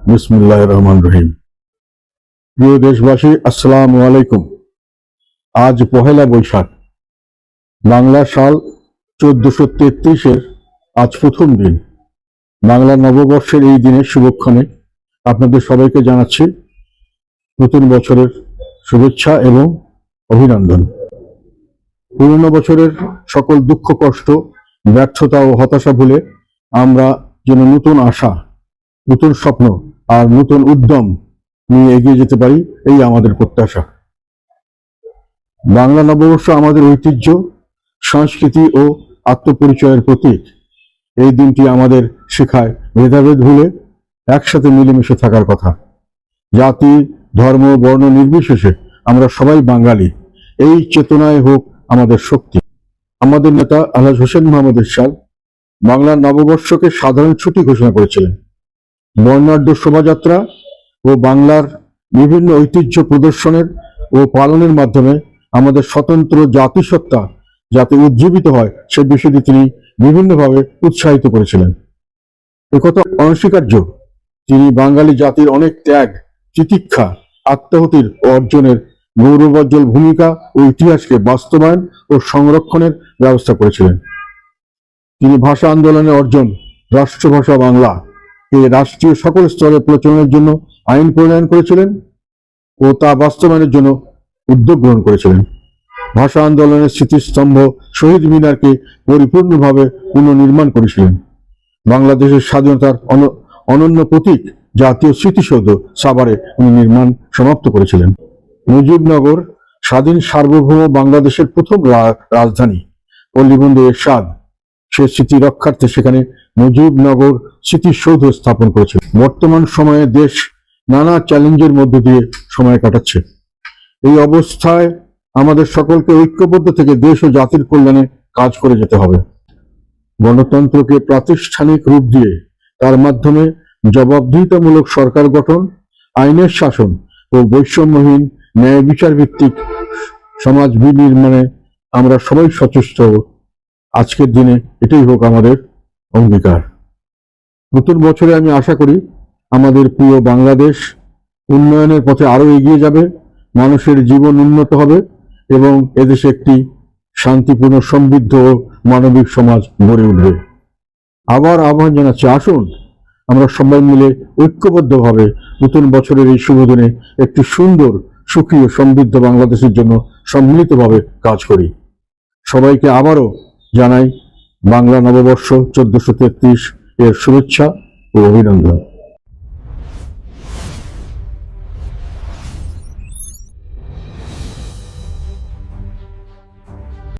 বিসমিল্লাহির রহমানির রহিম। প্রিয় দেশবাসী, আসসালামু আলাইকুম। আজ পহেলা বৈশাখ, বাংলা সাল 1433-এর আজ প্রথম দিন। বাংলা নববর্ষের এই দিনের শুভক্ষণে আপনাদের সবাইকে জানাচ্ছি নতুন বছরের শুভেচ্ছা এবং অভিনন্দন। পুরনো বছরের সকল দুঃখ কষ্ট, ব্যর্থতা ও হতাশা ভুলে আমরা যেন নতুন আশা, নতুন স্বপ্ন আর নতুন উদ্যম নিয়ে এগিয়ে যেতে পারি, এই আমাদের প্রত্যাশা। বাংলা নববর্ষ আমাদের ঐতিহ্য, সংস্কৃতি ও আত্মপরিচয়ের প্রতীক। এই দিনটি আমাদের শেখায় ভেদাভেদ ভুলে একসাথে মিলেমিশে থাকার কথা। জাতি, ধর্ম, বর্ণ নির্বিশেষে আমরা সবাই বাঙালি, এই চেতনায় হোক আমাদের শক্তি। আমাদের নেতা আলহাজ হোসেন মোহাম্মদ এরশাদ বাংলার নববর্ষকে সাধারণ ছুটি ঘোষণা করেছিলেন। বর্ণাঢ্য শোভাযাত্রা ও বাংলার বিভিন্ন ঐতিহ্য প্রদর্শনের ও পালনের মাধ্যমে আমাদের স্বতন্ত্র জাতিসত্তা যাতে উজ্জীবিত হয় সে বিষয়টি তিনি বিভিন্নভাবে উৎসাহিত করেছিলেন। একথা অনস্বীকার্য, তিনি বাঙালি জাতির অনেক ত্যাগ, তিতিক্ষা, আত্মাহুতির ও অর্জনের গৌরবোজ্জ্বল ভূমিকা ও ইতিহাসকে বাস্তবায়ন ও সংরক্ষণের ব্যবস্থা করেছিলেন। তিনি ভাষা আন্দোলনের অর্জন রাষ্ট্রভাষা বাংলা কে রাষ্ট্রীয় সকল স্তরে প্রচলনের জন্য আইন প্রণয়ন করেছিলেন ও তা বাস্তবায়নের জন্য উদ্যোগ গ্রহণ করেছিলেন। ভাষা আন্দোলনের স্মৃতিস্তম্ভ শহীদ মিনারকে পরিপূর্ণভাবে পুনর্নির্মাণ করেছিলেন। বাংলাদেশের স্বাধীনতার অনন্য প্রতীক জাতীয় স্মৃতিসৌধ সাভারে উনি নির্মাণ সমাপ্ত করেছিলেন। মুজিবনগর স্বাধীন সার্বভৌম বাংলাদেশের প্রথম রাজধানী। পল্লীবন্ধু এরশাদ সে স্মৃতি রক্ষার্থে সেখানে মুজিবনগর স্মৃতিসৌধ স্থাপন করেছে। বর্তমান সময়ে দেশ নানা চ্যালেঞ্জের মধ্য দিয়ে সময় কাটাচ্ছে। এই অবস্থায় আমাদের সকলকে ঐক্যবদ্ধ থেকে দেশ ও জাতির কল্যাণে কাজ করে যেতে হবে। গণতন্ত্রকে প্রাতিষ্ঠানিক রূপ দিয়ে তার মাধ্যমে জবাবদিহিতামূলক সরকার গঠন, আইনের শাসন ও বৈষম্যহীন ন্যায় বিচার ভিত্তিক সমাজ বিনির্মাণে আমরা সবাই সচেষ্ট। আজকের দিনে এটাই হোক আমাদের অঙ্গীকার। নতুন বছরে আমি আশা করি আমাদের প্রিয় বাংলাদেশ উন্নয়নের পথে আরো এগিয়ে যাবে, মানুষের জীবন উন্নত হবে এবং এদেশে একটি শান্তিপূর্ণ, সমৃদ্ধ ও মানবিক সমাজ গড়ে উঠবে। আবার আহ্বান জানাচ্ছি, আসুন আমরা সবাই মিলে ঐক্যবদ্ধভাবে নতুন বছরের এই শুভ দিনে একটি সুন্দর, সুখী ও সমৃদ্ধ বাংলাদেশের জন্য সম্মিলিতভাবে কাজ করি। সবাইকে আবারও জানাই বাংলা নববর্ষ 1433 এর শুভেচ্ছা ও অভিনন্দন।